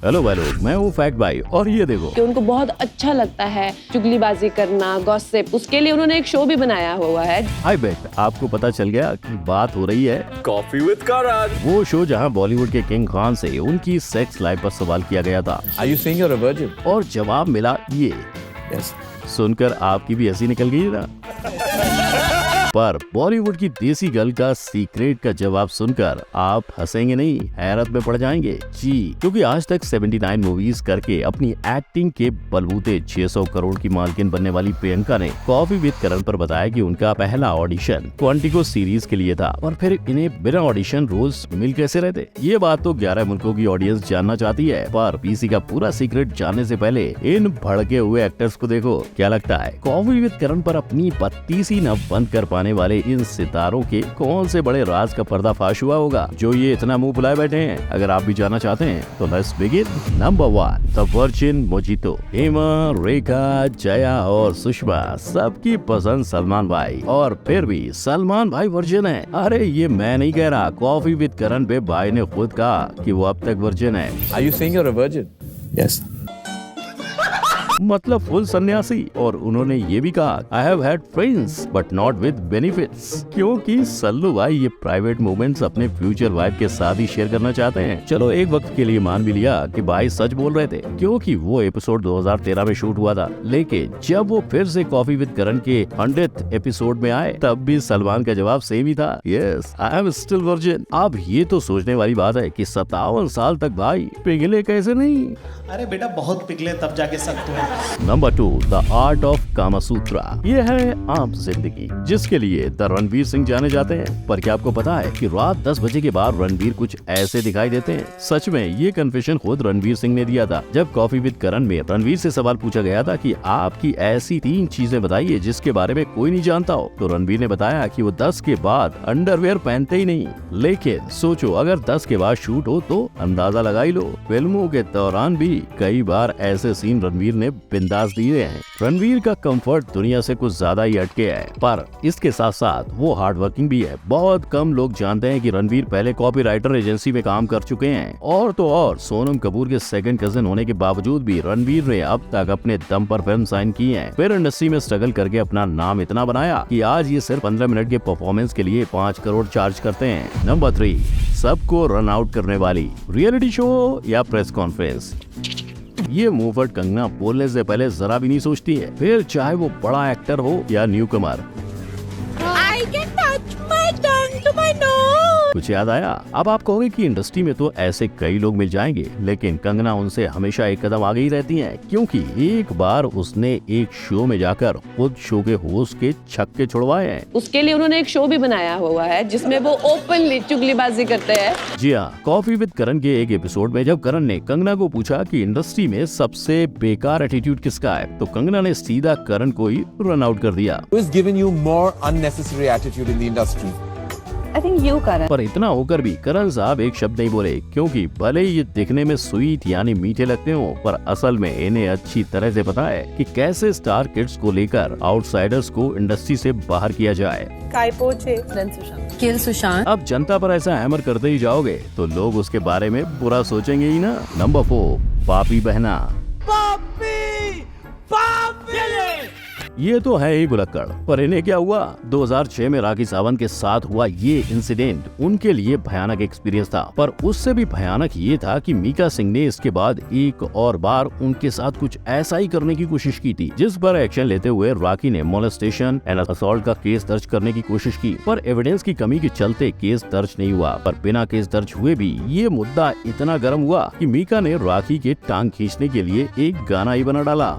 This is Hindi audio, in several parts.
हेलो भाई लोग, मैं हूँ फैक्ट भाई और ये देखो कि उनको बहुत अच्छा लगता है चुगलीबाजी करना, गॉसिप। उसके लिए उन्होंने एक शो भी बनाया हुआ है। आई बेट आपको पता चल गया कि बात हो रही है कॉफी विद करार। वो शो जहाँ बॉलीवुड के किंग खान से उनकी सेक्स लाइफ पर सवाल किया गया था Are you saying you're a virgin? और जवाब मिला ये। Yes. सुनकर आपकी भी हंसी निकल गई ना। पर बॉलीवुड की देसी गर्ल का सीक्रेट का जवाब सुनकर आप हंसेंगे नहीं, हैरत में पड़ जाएंगे जी, क्योंकि आज तक 79 मूवीज करके अपनी एक्टिंग के बलबूते 600 करोड़ की मालकिन बनने वाली प्रियंका ने कॉफी विद करण पर बताया कि उनका पहला ऑडिशन क्वांटिको सीरीज के लिए था और फिर इन्हें बिना ऑडिशन रोल्स मिल कैसे रहे थे। ये बात तो 11 मुल्कों की ऑडियंस जानना चाहती है, पर पीसी का पूरा सीक्रेट जानने से पहले इन भड़के हुए एक्टर्स को देखो। क्या लगता है कॉफी विद करण पर अपनी 32 नव बंद कर पाने वाले इन सितारों के कौन से बड़े राज का पर्दाफाश हुआ होगा जो ये इतना मुंह फुलाए बैठे हैं? अगर आप भी जानना चाहते हैं तो let's begin. Number 1, the virgin mojito. Hema, Rekha, Jaya और सुषमा सबकी पसंद सलमान भाई, और फिर भी सलमान भाई वर्जिन है। अरे ये मैं नहीं कह रहा, कॉफी विद करण पे भाई ने खुद कहा कि वो अब तक वर्जिन है। Are you saying you're a virgin? Yes. मतलब फुल सन्यासी। और उन्होंने ये भी कहा I have had friends but not with benefits, क्योंकि सल्लू भाई ये प्राइवेट मोमेंट्स अपने फ्यूचर वाइफ के साथ ही शेयर करना चाहते हैं। चलो एक वक्त के लिए मान भी लिया कि भाई सच बोल रहे थे, क्योंकि वो एपिसोड 2013 में शूट हुआ था, लेकिन जब वो फिर से कॉफी विद करण के 100th एपिसोड में आए तब भी सलमान का जवाब सेम ही था, yes I am still virgin. अब ये तो सोचने वाली बात है कि 57 साल तक भाई पिघले कैसे नहीं। अरे बेटा बहुत पिघले तब जाके सकते हैं। Number 2, the art of Kamasutra. ये है आम जिंदगी जिसके लिए द रणवीर सिंह जाने जाते हैं। पर क्या आपको पता है कि रात 10 बजे के बाद रणवीर कुछ ऐसे दिखाई देते हैं? सच में ये कन्फेशन खुद रणवीर सिंह ने दिया था जब कॉफी विद करण में रणवीर से सवाल पूछा गया था कि आपकी ऐसी 3 चीजें बताइए जिसके बारे में कोई नहीं जानता हो। तो रणवीर ने बताया कि वो 10 के बाद अंडरवेयर पहनते ही नहीं। लेकिन सोचो अगर 10 के बाद शूट हो तो अंदाजा लगा ही लो, फिल्मों के दौरान भी कई बार ऐसे सीन रणवीर ने बिंदास दिए हैं। रणवीर का कंफर्ट दुनिया से कुछ ज्यादा ही हटके है, पर इसके साथ साथ वो हार्ड वर्किंग भी है। बहुत कम लोग जानते हैं कि रणवीर पहले कॉपीराइटर एजेंसी में काम कर चुके हैं, और तो और सोनम कपूर के सेकंड कजिन होने के बावजूद भी रणवीर ने अब तक अपने दम पर फिल्म साइन की है। फिर इंडस्ट्री में स्ट्रगल करके अपना नाम इतना बनाया कि आज ये सिर्फ 15 मिनट के परफॉर्मेंस के लिए 5 करोड़ चार्ज करते हैं। नंबर 3, सबको रन आउट करने वाली रियलिटी शो या प्रेस कॉन्फ्रेंस। ये मूवमेंट कंगना बोलने से पहले जरा भी नहीं सोचती है, फिर चाहे वो बड़ा एक्टर हो या newcomer. I can touch my tongue to my nose. कुछ याद आया? अब आप कहोगे कि इंडस्ट्री में तो ऐसे कई लोग मिल जाएंगे, लेकिन कंगना उनसे हमेशा एक कदम आगे ही रहती हैं, क्योंकि एक बार उसने एक शो में जाकर खुद शो के होस्ट के छक्के छुड़वाए हैं। उसके लिए उन्होंने एक शो भी बनाया हुआ है जिसमें वो ओपनली चुगलीबाजी करते हैं। जी हाँ, कॉफी विद करण के एक एपिसोड में जब करण ने कंगना को पूछा कि इंडस्ट्री में सबसे बेकार एटीट्यूड किसका है, तो कंगना ने सीधा करण को ही रन आउट कर दिया। Who has given you more unnecessary attitude in the industry? I think you, Karan. पर इतना होकर भी करण साहब एक शब्द नहीं बोले, क्योंकि भले ये दिखने में स्वीट यानी मीठे लगते हो, पर असल में इन्हें अच्छी तरह से पता है कि कैसे स्टार किड्स को लेकर आउटसाइडर्स को इंडस्ट्री से बाहर किया जाए। Kill Sushant. अब जनता पर ऐसा हैमर करते ही जाओगे तो लोग उसके बारे में बुरा सोचेंगे ही ना। नंबर 4, पापी बहना। ये तो है ही बुलक्कड़, पर इन्हें क्या हुआ? 2006 में राखी सावंत के साथ हुआ ये इंसिडेंट उनके लिए भयानक एक्सपीरियंस था, पर उससे भी भयानक ये था कि मीका सिंह ने इसके बाद एक और बार उनके साथ कुछ ऐसा ही करने की कोशिश की थी, जिस पर एक्शन लेते हुए राखी ने मोलेस्टेशन एंड असॉल्ट का केस दर्ज करने की कोशिश की, पर एविडेंस की कमी के चलते केस दर्ज नहीं हुआ। पर बिना केस दर्ज हुए भी ये मुद्दा इतना गर्म हुआ कि मीका ने राखी के टांग खींचने के लिए एक गाना ही बना डाला।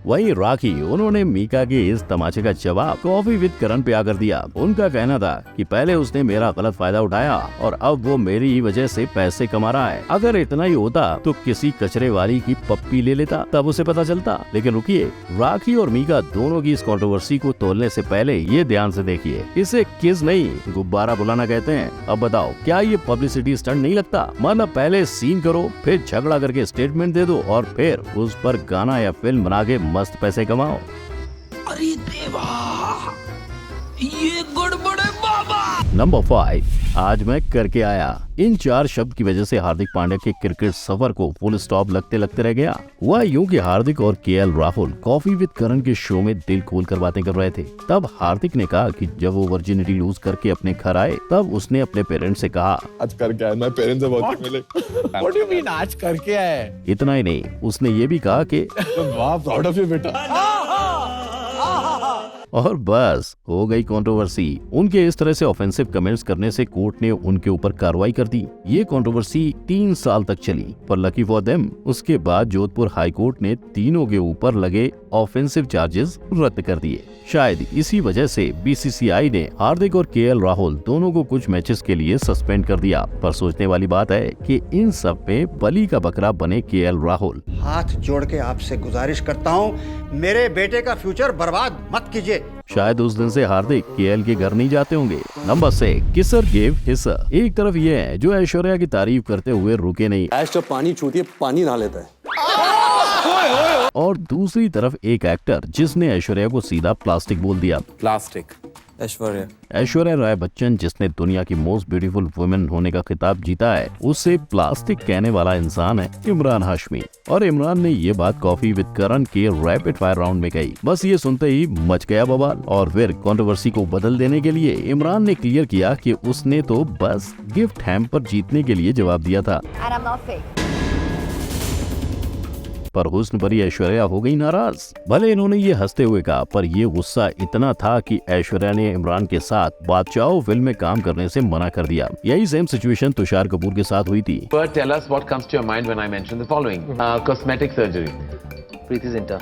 वहीं राखी उन्होंने मीका के इस तमाचे का जवाब कॉफी विद करण पे आकर दिया। उनका कहना था कि पहले उसने मेरा गलत फायदा उठाया और अब वो मेरी ही वजह से पैसे कमा रहा है। अगर इतना ही होता तो किसी कचरे वाली की पप्पी ले लेता, तब उसे पता चलता। लेकिन रुकिए, राखी और मीका दोनों की इस कंट्रोवर्सी को तोलने से पहले ये ध्यान से देखिए, इसे किस नहीं गुब्बारा बुलाना कहते हैं। अब बताओ क्या ये पब्लिसिटी स्टंट नहीं लगता? मतलब पहले सीन करो, फिर झगड़ा करके स्टेटमेंट दे दो और फिर उस पर गाना या फिल्म बना के मस्त पैसे कमाओ। अरे देवा, ये गड़बड़ है बाबा। नंबर 5, आज मैं करके आया। इन 4 शब्द की वजह से हार्दिक पांड्या के क्रिकेट सफर को फुल स्टॉप लगते लगते रह गया। हुआ यूं कि हार्दिक और केएल राहुल कॉफी विद करण के शो में दिल खोल कर बातें कर रहे थे। तब हार्दिक ने कहा कि जब वो वर्जिनिटी लूज करके अपने घर आए तब उसने अपने पेरेंट्स से कहा, आज करके आया, मैं पेरेंट्स से बहुत मिले। What do you mean आज करके आया? इतना ही नहीं, उसने ये भी कहा कि वाह, प्राउड ऑफ यू बेटा। और बस हो गई कंट्रोवर्सी। उनके इस तरह से ऑफेंसिव कमेंट्स करने से कोर्ट ने उनके ऊपर कार्रवाई कर दी। ये कंट्रोवर्सी 3 साल तक चली, पर लकी फॉर देम उसके बाद जोधपुर हाई कोर्ट ने तीनों के ऊपर लगे ऑफेंसिव चार्जेस रद्द कर दिए। शायद इसी वजह से बीसीसीआई ने हार्दिक और केएल राहुल दोनों को कुछ मैचेस के लिए सस्पेंड कर दिया। पर सोचने वाली बात है कि इन सब में बलि का बकरा बने केएल राहुल। हाथ जोड़ के आपसे गुजारिश करता हूँ, मेरे बेटे का फ्यूचर बर्बाद मत कीजिए। शायद उस दिन से हार्दिक केएल के घर नहीं जाते होंगे। Number 6, kisser give hisser. एक तरफ ये है जो ऐश्वर्या की तारीफ करते हुए रुके नहीं, जब पानी छूती है पानी नहा लेता है, और दूसरी तरफ एक एक्टर जिसने ऐश्वर्या को सीधा प्लास्टिक बोल दिया। प्लास्टिक। ऐश्वर्या राय बच्चन जिसने दुनिया की मोस्ट ब्यूटीफुल वुमेन होने का खिताब जीता है, उससे प्लास्टिक कहने वाला इंसान है इमरान हाशमी। और इमरान ने ये बात कॉफी विद करण के रैपिड फायर राउंड में कही। बस ये सुनते ही मच गया बवाल। और फिर कंट्रोवर्सी को बदल देने के लिए इमरान ने क्लियर किया कि उसने तो बस गिफ्ट हैम्पर जीतने के लिए जवाब दिया था। पर हुस्न भरी ऐश्वर्या हो गई नाराज। भले इन्होंने ये हंसते हुए कहा, पर ये गुस्सा इतना था कि ऐश्वर्या ने इमरान के साथ बादशाह फिल्म में काम करने से मना कर दिया। यही सेम सिचुएशन तुषार कपूर के साथ हुई थी। But tell us what comes to your mind when I mention the following. Cosmetic surgery. Preeti Zinta.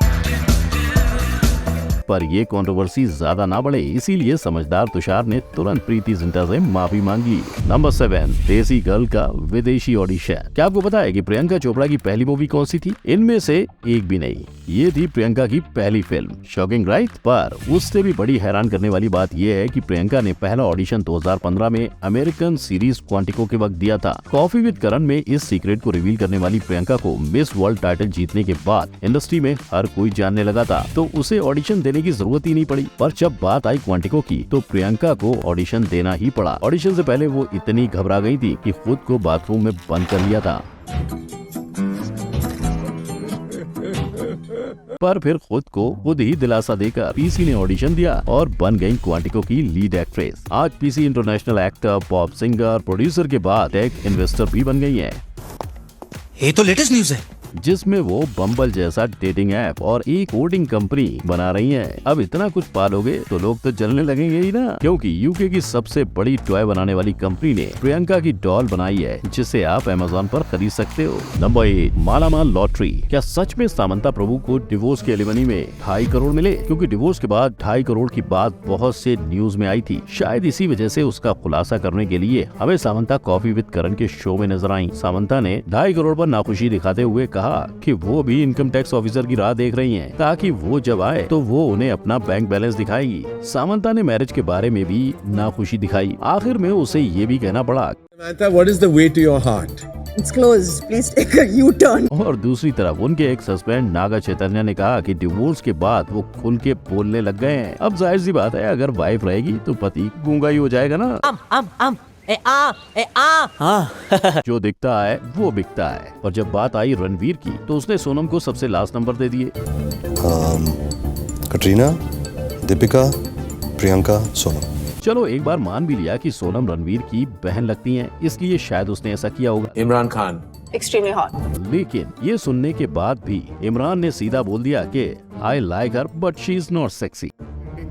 पर ये कंट्रोवर्सी ज्यादा ना बढ़े, इसीलिए समझदार तुषार ने तुरंत प्रीति जिंटा से माफी मांगी। नंबर 7, देसी गर्ल का विदेशी ऑडिशन। क्या आपको पता है कि प्रियंका चोपड़ा की पहली मूवी कौन सी थी? इनमें से एक भी नहीं, ये थी प्रियंका की पहली फिल्म। Shocking right? पर उससे भी बड़ी हैरान करने वाली बात यह है कि प्रियंका ने पहला ऑडिशन 2015 में अमेरिकन सीरीज क्वांटिको के वक्त दिया था। कॉफी विद करण में इस सीक्रेट को रिवील करने वाली प्रियंका को मिस वर्ल्ड टाइटल जीतने के बाद इंडस्ट्री में हर कोई जानने लगा था, तो उसे ऑडिशन देने की जरूरत ही नहीं पड़ी। पर जब बात आई क्वांटिको की तो प्रियंका को ऑडिशन देना ही पड़ा। ऑडिशन से पहले वो इतनी घबरा गई थी कि खुद को बाथरूम में बंद कर लिया था। पर फिर खुद ही दिलासा देकर पीसी ने ऑडिशन दिया और बन गई क्वांटिको की लीड एक्ट्रेस। आज PC international actor, pop singer, producer के बाद टेक इन्वेस्टर भी बन गई है। ये तो लेटेस्ट न्यूज है, जिसमें वो बम्बल जैसा डेटिंग ऐप और एक कोडिंग कंपनी बना रही हैं। अब इतना कुछ पालोगे तो लोग तो जलने लगेंगे ही ना, क्योंकि यूके की सबसे बड़ी टॉय बनाने वाली कंपनी ने प्रियंका की डॉल बनाई है, जिसे आप अमेज़न पर खरीद सकते हो। नंबर 8, मालामाल लॉटरी। क्या सच में सामंता प्रभु को डिवोर्स की एलिमनी में 2.5 करोड़ मिले? क्योंकि डिवोर्स के बाद 2.5 करोड़ की बात बहुत से न्यूज में आई थी। शायद इसी वजह से उसका खुलासा करने के लिए हमें सामंता कॉफी विद करण के शो में नजर आई। सामंता ने 2.5 करोड़ पर नाखुशी दिखाते हुए कहा कि वो भी इनकम टैक्स ऑफिसर की राह देख रही हैं, ताकि वो जब आए तो वो उन्हें अपना बैंक बैलेंस दिखाएगी। सामंता ने मैरिज के बारे में भी नाखुशी दिखाई। आखिर में उसे ये भी कहना पड़ा, Samantha, what is the way to your heart? It's closed. Please take a U-turn. और दूसरी तरफ उनके एक हस्बैंड नागा चैतन्य ने कहा कि डिवोर्स के बाद वो खुल के बोलने लग गए हैं। अब जाहिर सी बात है, अगर वाइफ रहेगी तो पति गूंगा ही हो जाएगा ना। जो दिखता है वो बिकता है। और जब बात आई रणवीर की तो उसने सोनम को सबसे लास्ट नंबर दे दिए। कटरीना, दीपिका, प्रियंका, सोनम। चलो एक बार मान भी लिया कि सोनम रणवीर की बहन लगती हैं, इसलिए शायद उसने ऐसा किया होगा। इमरान खान। Extremely hot. लेकिन ये सुनने के बाद भी इमरान ने सीधा बोल दिया कि I like her but she is not sexy.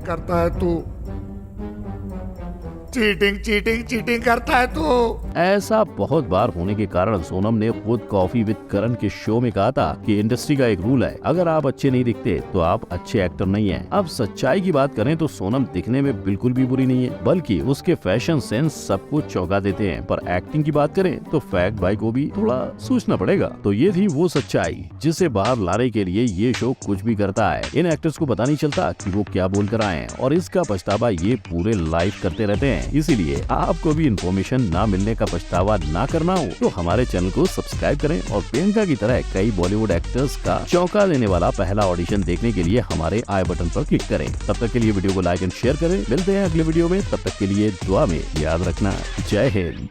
करता है तू, चीटिंग करता है तू। ऐसा बहुत बार होने के कारण सोनम ने खुद कॉफी विद करण के शो में कहा था कि इंडस्ट्री का एक रूल है, अगर आप अच्छे नहीं दिखते तो आप अच्छे एक्टर नहीं हैं। अब सच्चाई की बात करें तो सोनम दिखने में बिल्कुल भी बुरी नहीं है, बल्कि उसके फैशन सेंस सबको चौंका देते हैं। पर एक्टिंग की बात करें तो फैक्ट भाई को भी थोड़ा सोचना पड़ेगा। तो ये थी वो सच्चाई जिसे बाहर लाने के लिए ये शो कुछ भी करता है। इन एक्टर्स को पता नहीं चलता कि वो क्या बोल कर आए हैं, और इसका पछतावा ये पूरे लाइफ करते रहते हैं। इसीलिए आपको भी इन्फॉर्मेशन ना मिलने का पछतावा ना करना हो तो हमारे चैनल को सब्सक्राइब करें और प्रियंका की तरह कई बॉलीवुड एक्टर्स का चौंका देने वाला पहला ऑडिशन देखने के लिए हमारे आई बटन पर क्लिक करें। तब तक के लिए वीडियो को लाइक एंड शेयर करें। मिलते हैं अगले वीडियो में, तब तक के लिए दुआ में याद रखना। जय हिंद।